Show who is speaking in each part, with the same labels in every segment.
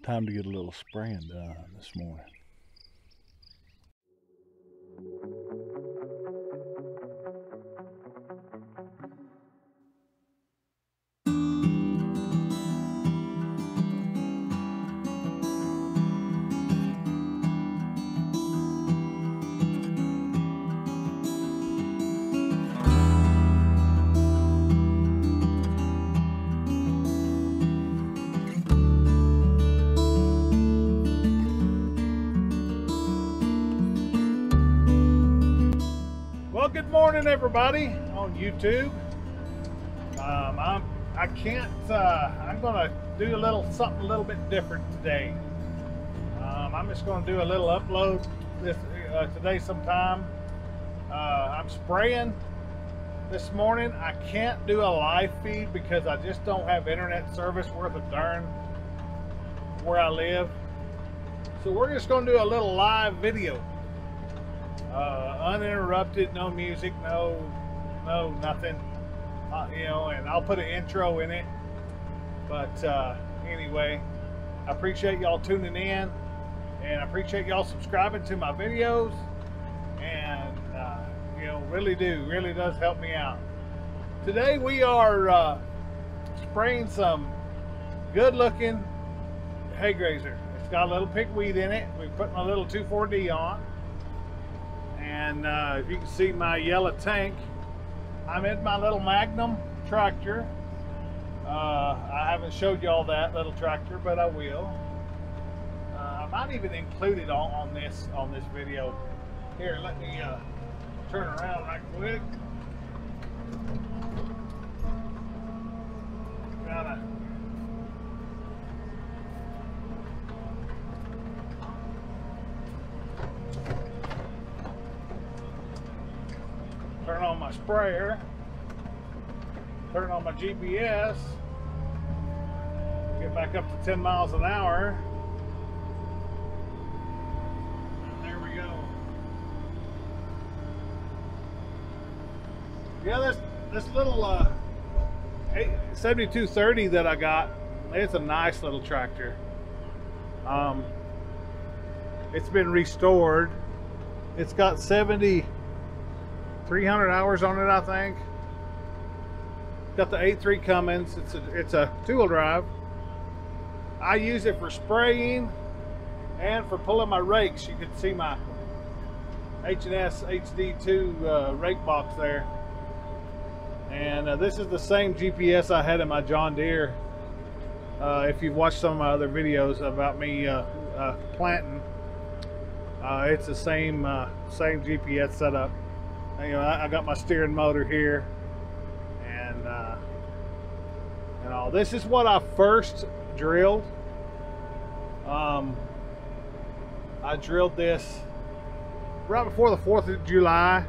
Speaker 1: Time to get a little spraying done this morning. Well, good morning, everybody on YouTube. I'm gonna do something a little bit different today. I'm just gonna do a little upload today sometime. I'm spraying this morning. I can't do a live feed because I just don't have internet service worth a darn where I live. So we're just gonna do a little live video. Uninterrupted, no music, no nothing, and I'll put an intro in it. But anyway, I appreciate y'all tuning in, and I appreciate y'all subscribing to my videos, and really does help me out. Today we are spraying some good looking Haygrazer. It's got a little pigweed in it. We're putting a little 2,4-D on. And if you can see my yellow tank, I'm in my little Magnum Tractor. I haven't showed you all that little tractor, but I will. I might even include it on this video. Here, let me turn around right quick. Kinda. Turn on my sprayer, turn on my GPS, get back up to 10 miles an hour, and there we go. Yeah, this little 7230 that I got, it's a nice little tractor. It's been restored. It's got 300 hours on it, I think. Got the 8.3 Cummins. It's a two-wheel drive. I use it for spraying and for pulling my rakes. You can see my H&S HD2 rake box there. And this is the same GPS I had in my John Deere. If you've watched some of my other videos about me planting, it's the same GPS setup. I got my steering motor here, and all. This is what I first drilled. I drilled this right before the 4th of July.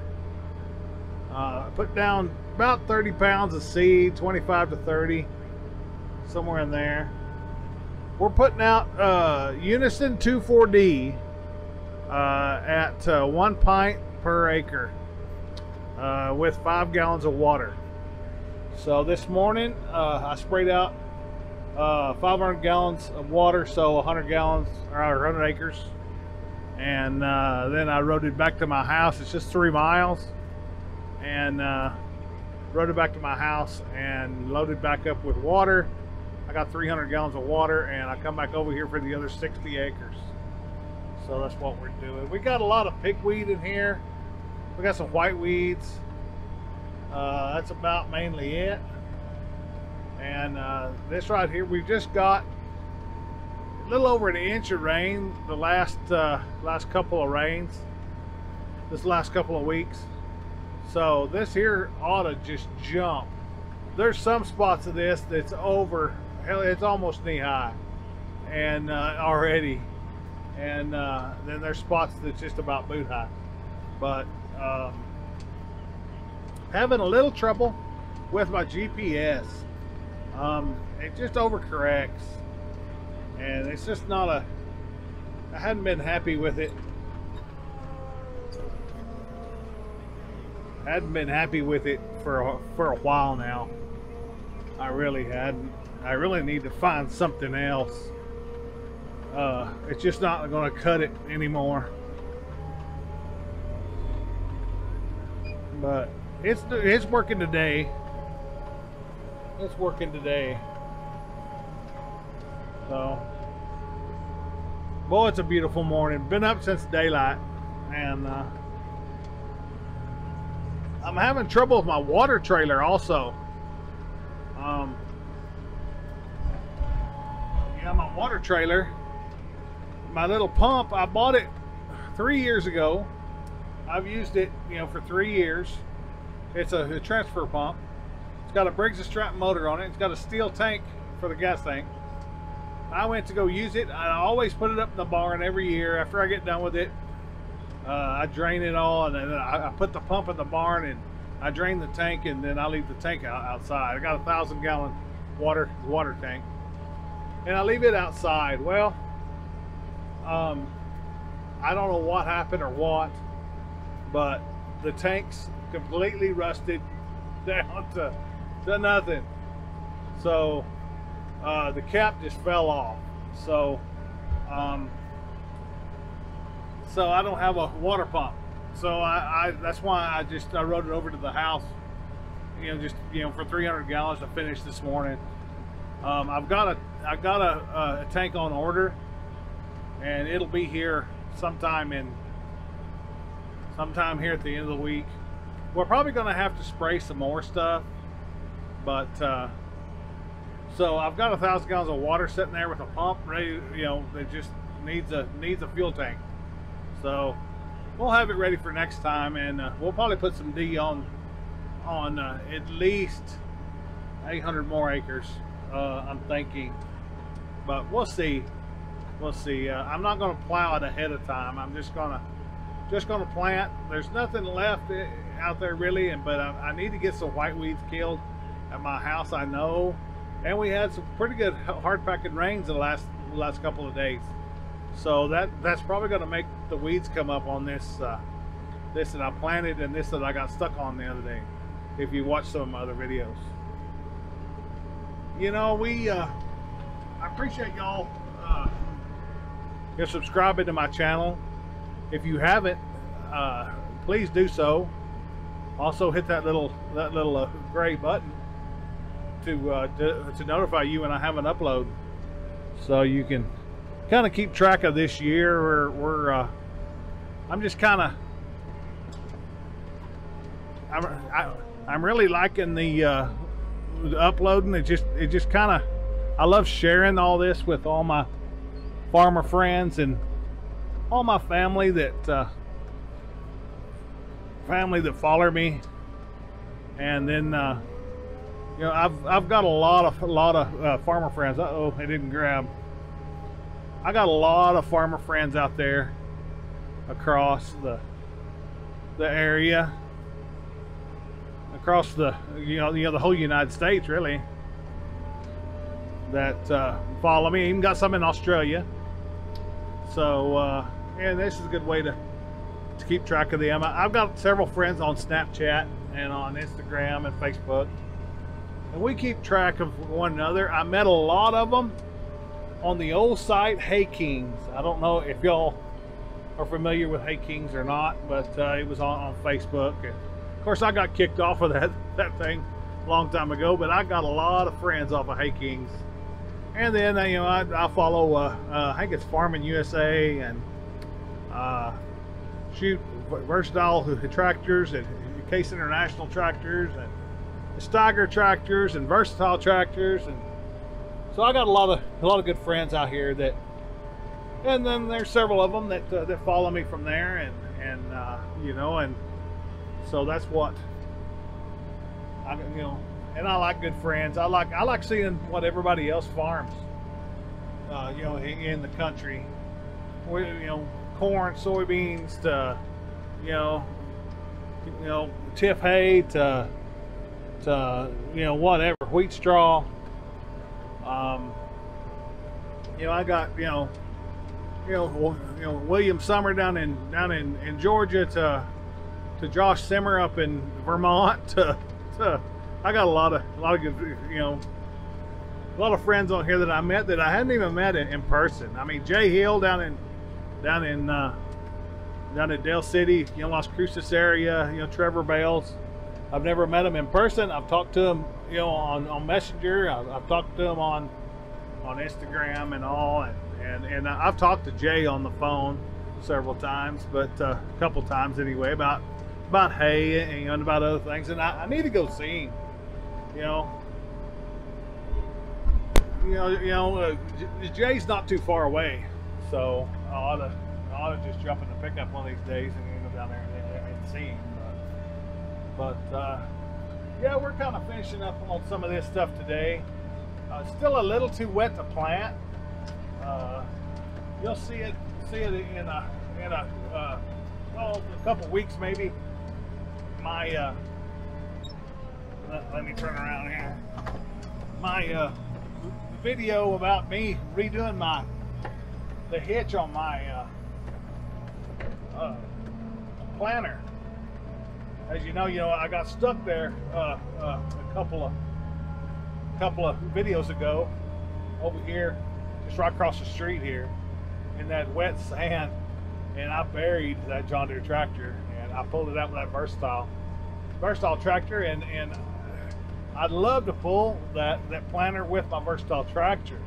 Speaker 1: Put down about 30 pounds of seed, 25 to 30, somewhere in there. We're putting out Unison 2,4-D at 1 pint per acre. With 5 gallons of water. So this morning I sprayed out 500 gallons of water, so 100 gallons or 100 acres, and then I rode it back to my house. It's just 3 miles, and rode it back to my house and loaded back up with water. I got 300 gallons of water, and I come back over here for the other 60 acres. So that's what we're doing. We got a lot of pigweed in here. We got some white weeds. That's about mainly it. And this right here, we've just got a little over 1 inch of rain the last couple of rains, this last couple of weeks. So this here ought to just jump. There's some spots of this that's over, hell, it's almost knee high, and already. And then there's spots that's just about boot high. But having a little trouble with my GPS. It just overcorrects, and it's just not I hadn't been happy with it. I hadn't been happy with it for a while now. I really hadn't. I really need to find something else. It's just not going to cut it anymore. But it's working today. It's working today. So, boy, it's a beautiful morning. Been up since daylight, and I'm having trouble with my water trailer also. Yeah, my water trailer, my little pump, I bought it 3 years ago. I've used it, for 3 years. It's a transfer pump. It's got a Briggs & Stratton motor on it. It's got a steel tank for the gas tank. I went to go use it. I always put it up in the barn every year. After I get done with it, I drain it all, and then I put the pump in the barn, and I drain the tank, and then I leave the tank outside. I got a 1,000-gallon water tank, and I leave it outside. Well, I don't know what happened or what, but the tank's completely rusted down to nothing. So the cap just fell off. So so I don't have a water pump. So that's why I rode it over to the house, for 300 gallons to finish this morning. I've got a tank on order, and it'll be here sometime here at the end of the week. We're probably going to have to spray some more stuff, but so I've got 1,000 gallons of water sitting there with a pump ready. That just needs a fuel tank. So we'll have it ready for next time, and we'll probably put some D on at least 800 more acres. I'm thinking, but we'll see. We'll see. I'm not going to plow it ahead of time. I'm just gonna plant. There's nothing left out there really, but I need to get some white weeds killed at my house. I know, and we had some pretty good hard packing rains the last couple of days, so that's probably going to make the weeds come up on this that I planted and this that I got stuck on the other day. If you watch some of my other videos, I appreciate y'all subscribing to my channel. If you haven't, please do so. Also hit that little gray button to notify you when I have an upload, so you can kind of keep track of this year. I'm just kind of I'm really liking the uploading. It just kind of, I love sharing all this with all my farmer friends and all my family that follow me. And then I've got a lot of farmer friends. Uh-oh, it didn't grab. I got a lot of farmer friends out there across the area, across the the whole United States really, that follow me. Even got some in Australia. So and this is a good way to keep track of them. I've got several friends on Snapchat and on Instagram and Facebook, and we keep track of one another. I met a lot of them on the old site Haykings. I don't know if y'all are familiar with Haykings or not, but it was on Facebook. And of course, I got kicked off of that thing a long time ago, but I got a lot of friends off of Haykings. And then I follow I think it's Farming USA and Versatile Tractors and Case International Tractors and Steiger Tractors and Versatile Tractors, and so I got a lot of good friends out here that, and then there's several of them that follow me from there, and and so that's what and I like good friends. I like seeing what everybody else farms in the country. Corn, soybeans, to tiff hay, to whatever, wheat straw. I got William Summer down in Georgia, to Josh Simmer up in Vermont, to I got a lot of good, a a lot of friends on here that I met that I hadn't even met in person. I mean, Jay Hill down in Dale City, you know, Las Cruces area. You know, Trevor Bales. I've never met him in person. I've talked to him, you know, on Messenger. I've talked to him on Instagram and all, and I've talked to Jay on the phone several times, but a couple times anyway, about hay and, you know, and about other things. And I need to go see him. Jay's not too far away, so I ought to just jump in the pickup one of these days and go down there and see him. But yeah, we're kind of finishing up on some of this stuff today. Still a little too wet to plant. You'll see it in a couple weeks maybe. My let me turn around here. My video about me redoing the hitch on my planter. As you know, I got stuck there a couple of videos ago over here, just right across the street here, in that wet sand, and I buried that John Deere tractor, and I pulled it out with that versatile tractor, and I'd love to pull that planter with my versatile tractor.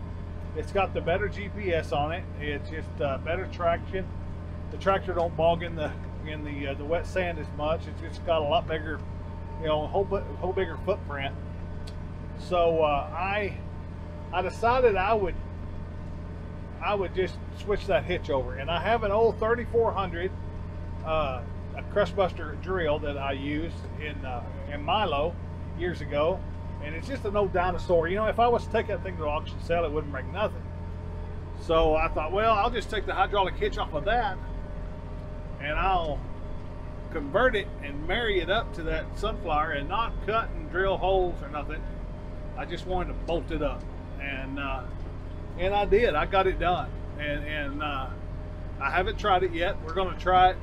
Speaker 1: It's got the better GPS on it. It's just better traction. The tractor don't bog in the wet sand as much. It's just got a lot bigger, whole bigger footprint. So I decided I would just switch that hitch over, and I have an old 3400 a crustbuster drill that I used in Milo years ago, and it's just an old dinosaur. If I was to take that thing to auction sale, it wouldn't bring nothing. So I thought, well, I'll just take the hydraulic hitch off of that, and I'll convert it and marry it up to that sunflower, and not cut and drill holes or nothing. I just wanted to bolt it up, and I did. I got it done, and I haven't tried it yet. We're going to try it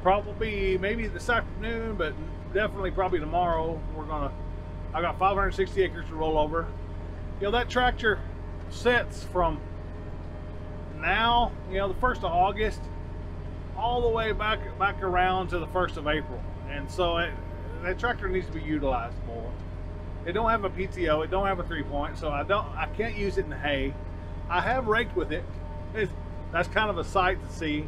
Speaker 1: probably maybe this afternoon, but definitely probably tomorrow. I got 560 acres to roll over. That tractor sits from now, the 1st of August, all the way back around to the 1st of April, and so that tractor needs to be utilized more. It don't have a PTO, it don't have a 3-point, so I can't use it in hay. I have raked with it. That's kind of a sight to see,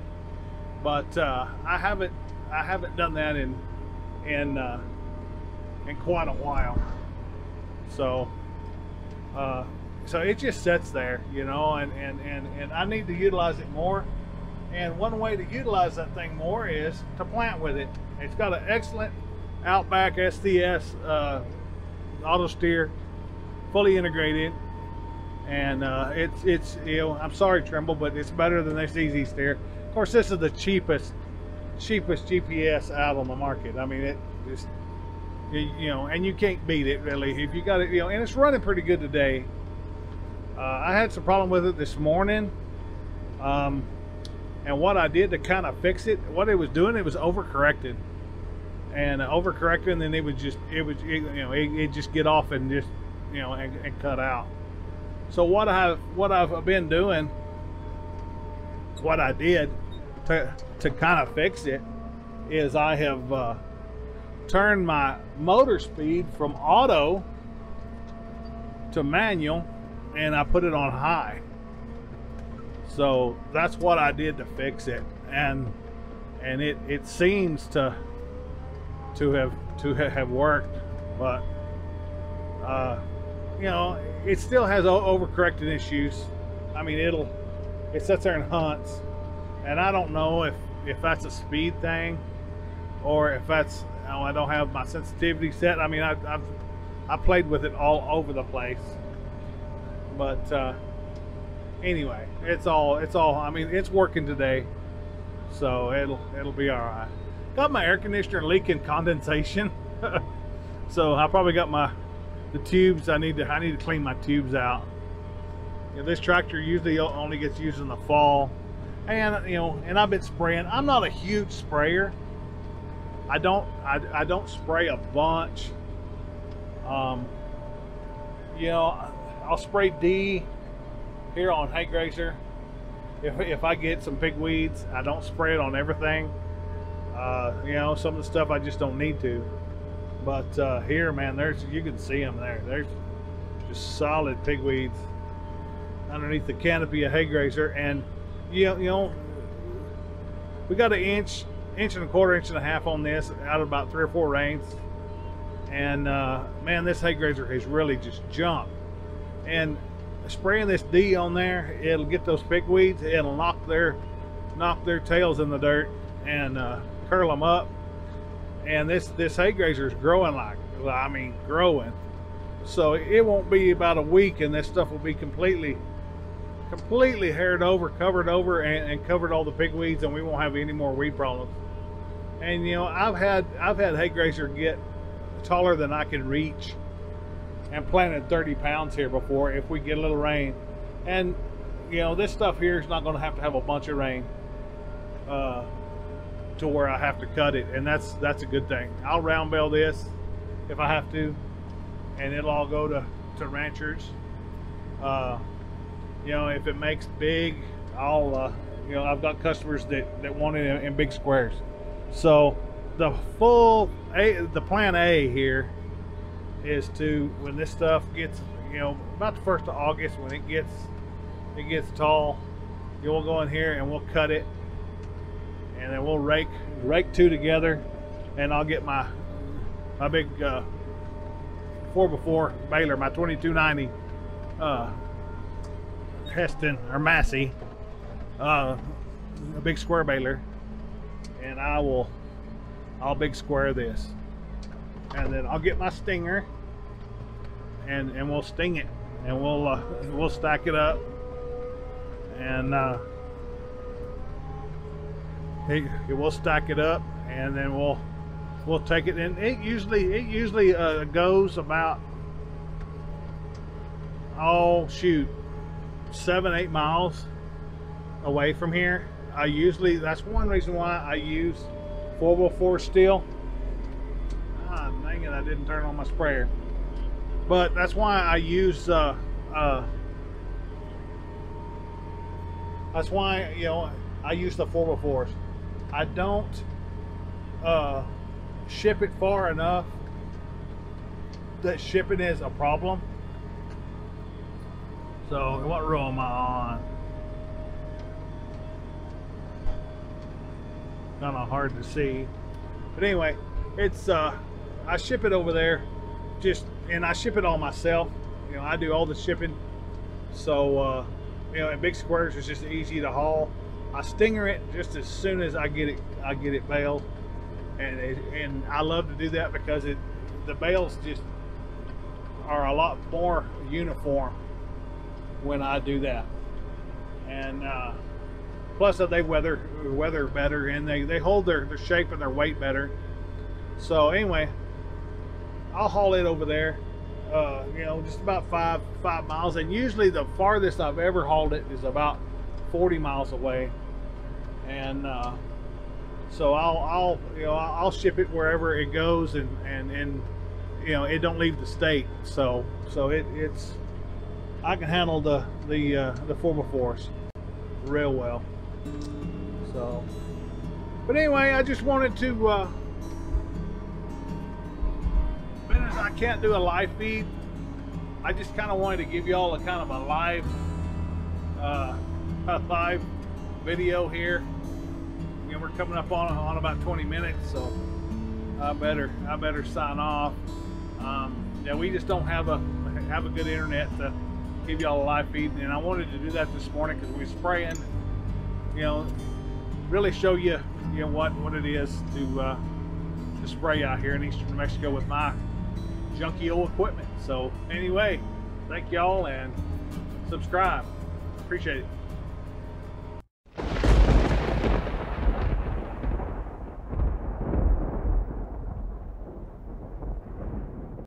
Speaker 1: but I haven't done that in quite a while. So it just sits there, and I need to utilize it more. And one way to utilize that thing more is to plant with it. It's got an excellent Outback STS auto steer, fully integrated, and it's I'm sorry, Trimble, but it's better than this Easy Steer. Of course, this is the cheapest GPS out on the market. I mean, it just and you can't beat it really if you got it. And it's running pretty good today. I had some problem with it this morning, and what I did to kind of fix it, what it was doing, it was overcorrected. And then it would just get off and just and cut out. So what I've been doing, what I did to kind of fix it, is I have turned my motor speed from auto to manual, and I put it on high. So that's what I did to fix it, and it seems to have worked, but it still has overcorrected issues. I mean, it sits there and hunts, and I don't know if that's a speed thing, or if that's I don't have my sensitivity set. I mean, I played with it all over the place, but anyway, it's all. I mean, it's working today, so it'll be all right. Got my air conditioner leaking condensation, so I probably got the tubes. I need to clean my tubes out. This tractor usually only gets used in the fall, and and I've been spraying. I'm not a huge sprayer. I don't spray a bunch. I'll spray D here on Haygrazer. If I get some pig weeds, I don't spray it on everything. You know, some of the stuff I just don't need to. But here, man, you can see them there. There's just solid pig weeds underneath the canopy of Haygrazer, and you know, we got an inch and a quarter, inch and a half on this out of about 3 or 4 rains, and man, this Haygrazer has really just jumped. And spraying this D on there, it'll get those pig weeds. It'll knock their tails in the dirt and curl them up. And this Haygrazer is growing growing. So it won't be about a week, and this stuff will be completely haired over, covered over, and covered all the pig weeds, and we won't have any more weed problems. And you know, I've had Haygrazer get taller than I can reach, and planted 30 pounds here before if we get a little rain. And you know, this stuff here is not going to have a bunch of rain to where I have to cut it, and that's a good thing. I'll round bale this if I have to, and it'll all go to ranchers. You know, if it makes big, I'll you know, I've got customers that want it in big squares. So the plan A here is to, when this stuff gets, you know, about the 1st of August, when it gets tall, we'll go in here and we'll cut it, and then we'll rake 2 together, and I'll get my big 4x4 baler, my 2290 Heston or Massey, a big square baler, and I'll big square this, and then I'll get my stinger, and we'll sting it, and we'll stack it up, and we'll stack it up, and then we'll take it, and it usually goes about, oh shoot, 7-8 miles away from here. That's one reason why I use 4x4 steel. Ah, dang it, I didn't turn on my sprayer. But that's why I use that's why, you know, I use the 4x4s. I don't ship it far enough that shipping is a problem. So what row am I on? Kind of hard to see, but anyway, it's I ship it over there, and I ship it all myself. You know, I do all the shipping. So you know, in big squares, it's just easy to haul. I stinger it just as soon as I get it baled, and I love to do that because the bales just are a lot more uniform when I do that. And plus they weather better, and they hold their shape and their weight better. So anyway, I'll haul it over there, you know, just about five miles, and usually the farthest I've ever hauled it is about 40 miles away. And so I'll ship it wherever it goes, and you know, it don't leave the state. So it's I can handle the 4x4s real well. So, but anyway, I just wanted to, as I can't do a live feed, I just kind of wanted to give you all a kind of a live video here. You know, we're coming up on about 20 minutes, so I better sign off. Yeah, we just don't have a good internet to give y'all a live feed, and I wanted to do that this morning because we were spraying, you know, really show you, you know, what it is to spray out here in eastern New Mexico with my junky old equipment. So anyway, thank y'all, and subscribe. Appreciate it.